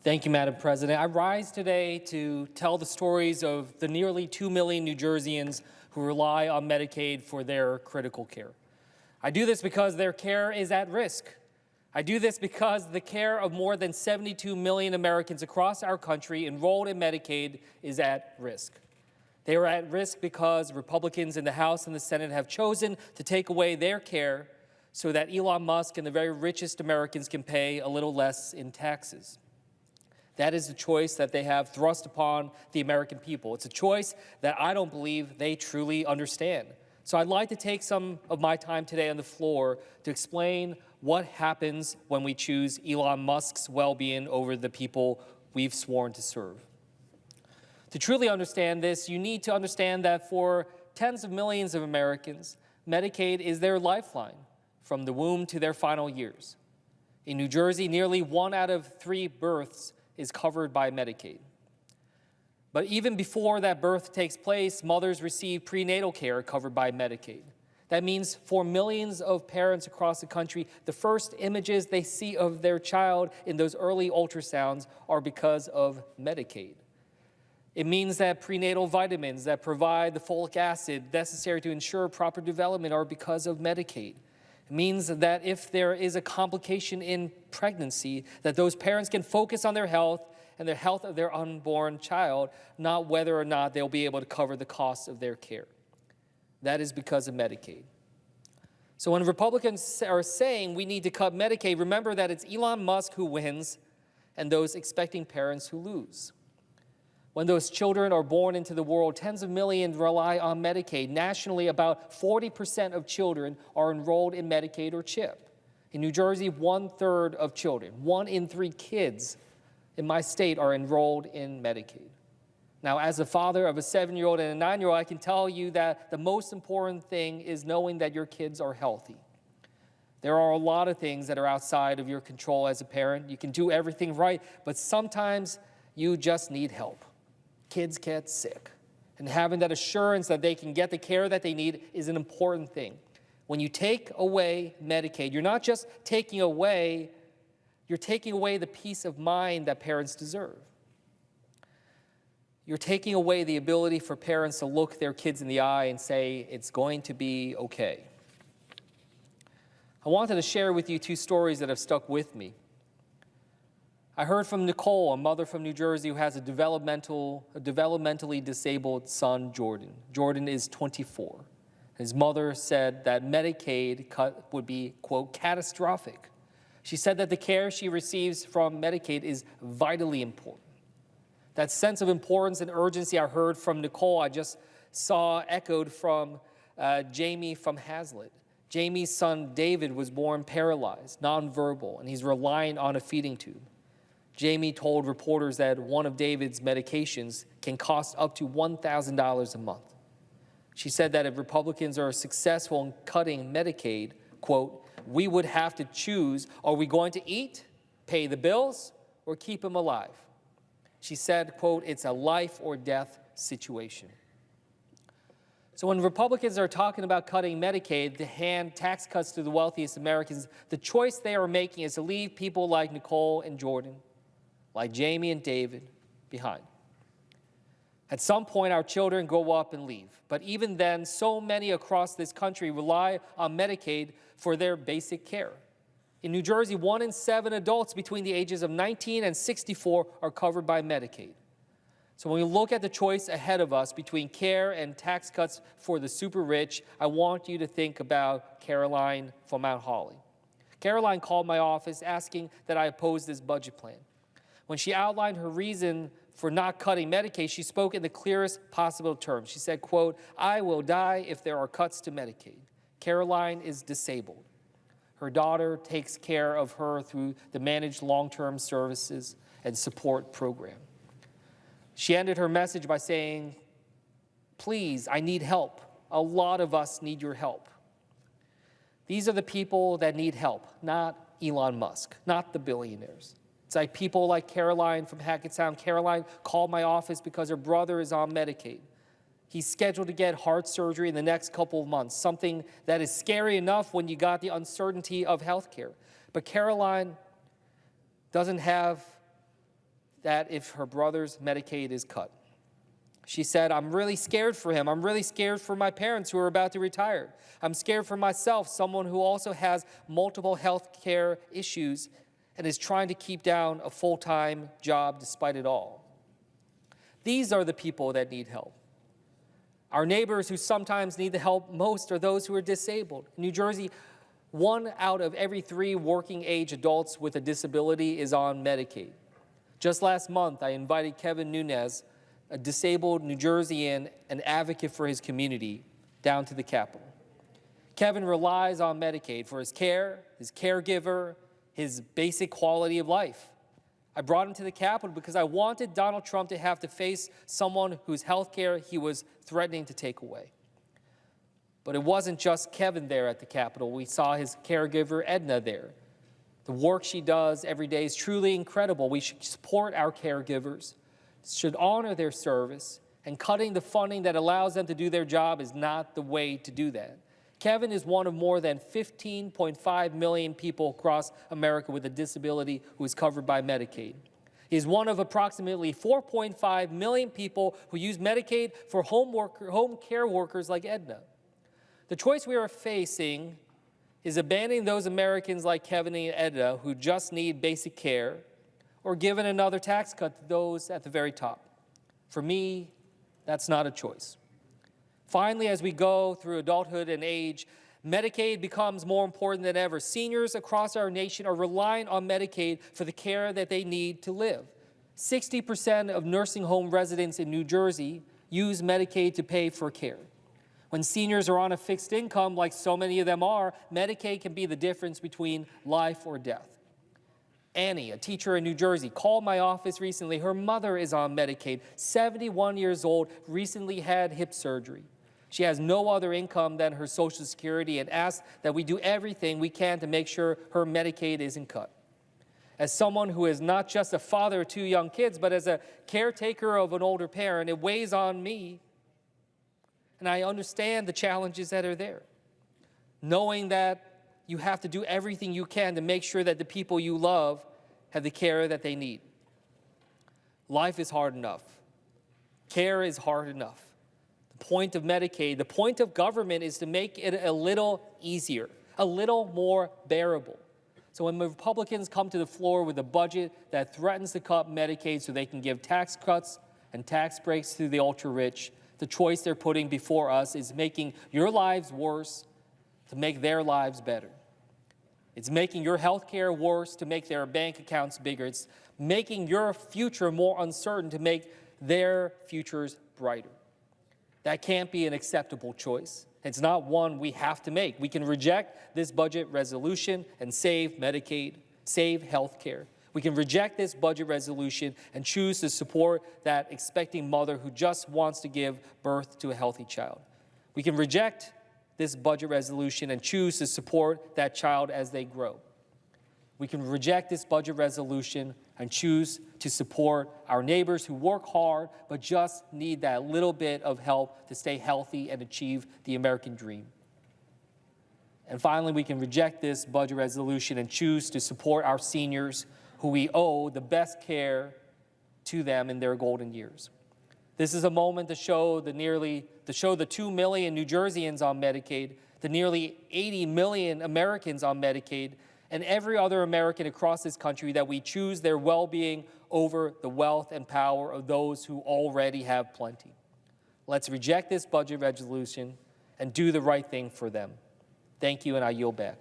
Thank you, Madam President. I rise today to tell the stories of the nearly 2 million New Jerseyans who rely on Medicaid for their critical care. I do this because their care is at risk. I do this because the care of more than 72 million Americans across our country enrolled in Medicaid is at risk. They are at risk because Republicans in the House and the Senate have chosen to take away their care so that Elon Musk and the very richest Americans can pay a little less in taxes. That is the choice that they have thrust upon the American people. It's a choice that I don't believe they truly understand. So I'd like to take some of my time today on the floor to explain what happens when we choose Elon Musk's well-being over the people we've sworn to serve. To truly understand this, you need to understand that for tens of millions of Americans, Medicaid is their lifeline from the womb to their final years. In New Jersey, nearly 1 out of 3 births is covered by Medicaid. But even before that birth takes place, mothers receive prenatal care covered by Medicaid. That means for millions of parents across the country, the first images they see of their child in those early ultrasounds are because of Medicaid. It means that prenatal vitamins that provide the folic acid necessary to ensure proper development are because of Medicaid. It means that if there is a complication in pregnancy, that those parents can focus on their health and the health of their unborn child, not whether or not they'll be able to cover the costs of their care. That is because of Medicaid. So when Republicans are saying we need to cut Medicaid, remember that it's Elon Musk who wins and those expecting parents who lose. When those children are born into the world, tens of millions rely on Medicaid. Nationally, about 40% of children are enrolled in Medicaid or CHIP. In New Jersey, 1/3 of children, 1 in 3 kids in my state are enrolled in Medicaid. Now, as a father of a 7-year-old and a 9-year-old, I can tell you that the most important thing is knowing that your kids are healthy. There are a lot of things that are outside of your control as a parent. You can do everything right, but sometimes you just need help. Kids get sick, and having that assurance that they can get the care that they need is an important thing. When you take away Medicaid, you're not just taking away, you're taking away the peace of mind that parents deserve. You're taking away the ability for parents to look their kids in the eye and say, it's going to be okay. I wanted to share with you 2 stories that have stuck with me. I heard from Nicole, a mother from New Jersey who has a developmentally disabled son, Jordan. Jordan is 24. His mother said that Medicaid cut would be, quote, catastrophic. She said that the care she receives from Medicaid is vitally important. That sense of importance and urgency I heard from Nicole, I just saw echoed from Jamie from Hazlitt. Jamie's son, David, was born paralyzed, nonverbal, and he's relying on a feeding tube. Jamie told reporters that one of David's medications can cost up to $1,000 a month. She said that if Republicans are successful in cutting Medicaid, quote, we would have to choose, are we going to eat, pay the bills, or keep him alive? She said, quote, it's a life or death situation. So when Republicans are talking about cutting Medicaid to hand tax cuts to the wealthiest Americans, the choice they are making is to leave people like Nicole and Jordan, like Jamie and David, behind. At some point, our children grow up and leave. But even then, so many across this country rely on Medicaid for their basic care. In New Jersey, 1 in 7 adults between the ages of 19 and 64 are covered by Medicaid. So when we look at the choice ahead of us between care and tax cuts for the super rich, I want you to think about Caroline from Mount Holly. Caroline called my office asking that I oppose this budget plan. When she outlined her reason for not cutting Medicaid, she spoke in the clearest possible terms. She said, quote, I will die if there are cuts to Medicaid. Caroline is disabled. Her daughter takes care of her through the managed long-term services and support program. She ended her message by saying, please, I need help. A lot of us need your help. These are the people that need help, not Elon Musk, not the billionaires. It's like people like Caroline from Hackettstown. Caroline called my office because her brother is on Medicaid. He's scheduled to get heart surgery in the next couple of months, something that is scary enough when you got the uncertainty of health care. But Caroline doesn't have that if her brother's Medicaid is cut. She said, I'm really scared for him. I'm really scared for my parents who are about to retire. I'm scared for myself, someone who also has multiple health care issues and is trying to keep down a full-time job despite it all. These are the people that need help. Our neighbors who sometimes need the help most are those who are disabled. In New Jersey, 1 out of every 3 working-age adults with a disability is on Medicaid. Just last month, I invited Kevin Nunez, a disabled New Jerseyan and advocate for his community, down to the Capitol. Kevin relies on Medicaid for his care, his caregiver, his basic quality of life. I brought him to the Capitol because I wanted Donald Trump to have to face someone whose health care he was threatening to take away. But it wasn't just Kevin there at the Capitol. We saw his caregiver, Edna, there. The work she does every day is truly incredible. We should support our caregivers, should honor their service, and cutting the funding that allows them to do their job is not the way to do that. Kevin is one of more than 15.5 million people across America with a disability who is covered by Medicaid. He is one of approximately 4.5 million people who use Medicaid for home care workers like Edna. The choice we are facing is abandoning those Americans like Kevin and Edna who just need basic care, or giving another tax cut to those at the very top. For me, that's not a choice. Finally, as we go through adulthood and age, Medicaid becomes more important than ever. Seniors across our nation are relying on Medicaid for the care that they need to live. 60% of nursing home residents in New Jersey use Medicaid to pay for care. When seniors are on a fixed income, like so many of them are, Medicaid can be the difference between life or death. Annie, a teacher in New Jersey, called my office recently. Her mother is on Medicaid, 71 years old, recently had hip surgery. She has no other income than her Social Security and asked that we do everything we can to make sure her Medicaid isn't cut. As someone who is not just a father of 2 young kids, but as a caretaker of an older parent, it weighs on me, and I understand the challenges that are there. Knowing that you have to do everything you can to make sure that the people you love have the care that they need. Life is hard enough. Care is hard enough. The point of Medicaid, the point of government is to make it a little easier, a little more bearable. So when Republicans come to the floor with a budget that threatens to cut Medicaid so they can give tax cuts and tax breaks to the ultra-rich, the choice they're putting before us is making your lives worse to make their lives better. It's making your health care worse to make their bank accounts bigger. It's making your future more uncertain to make their futures brighter. That can't be an acceptable choice. It's not one we have to make. We can reject this budget resolution and save Medicaid, save health care. We can reject this budget resolution and choose to support that expecting mother who just wants to give birth to a healthy child. We can reject this budget resolution and choose to support that child as they grow. We can reject this budget resolution and choose to support our neighbors who work hard but just need that little bit of help to stay healthy and achieve the American dream. And finally, we can reject this budget resolution and choose to support our seniors who we owe the best care to them in their golden years. This is a moment to show the 2 million New Jerseyans on Medicaid, the nearly 80 million Americans on Medicaid, and every other American across this country that we choose their well-being over the wealth and power of those who already have plenty. Let's reject this budget resolution and do the right thing for them. Thank you, and I yield back.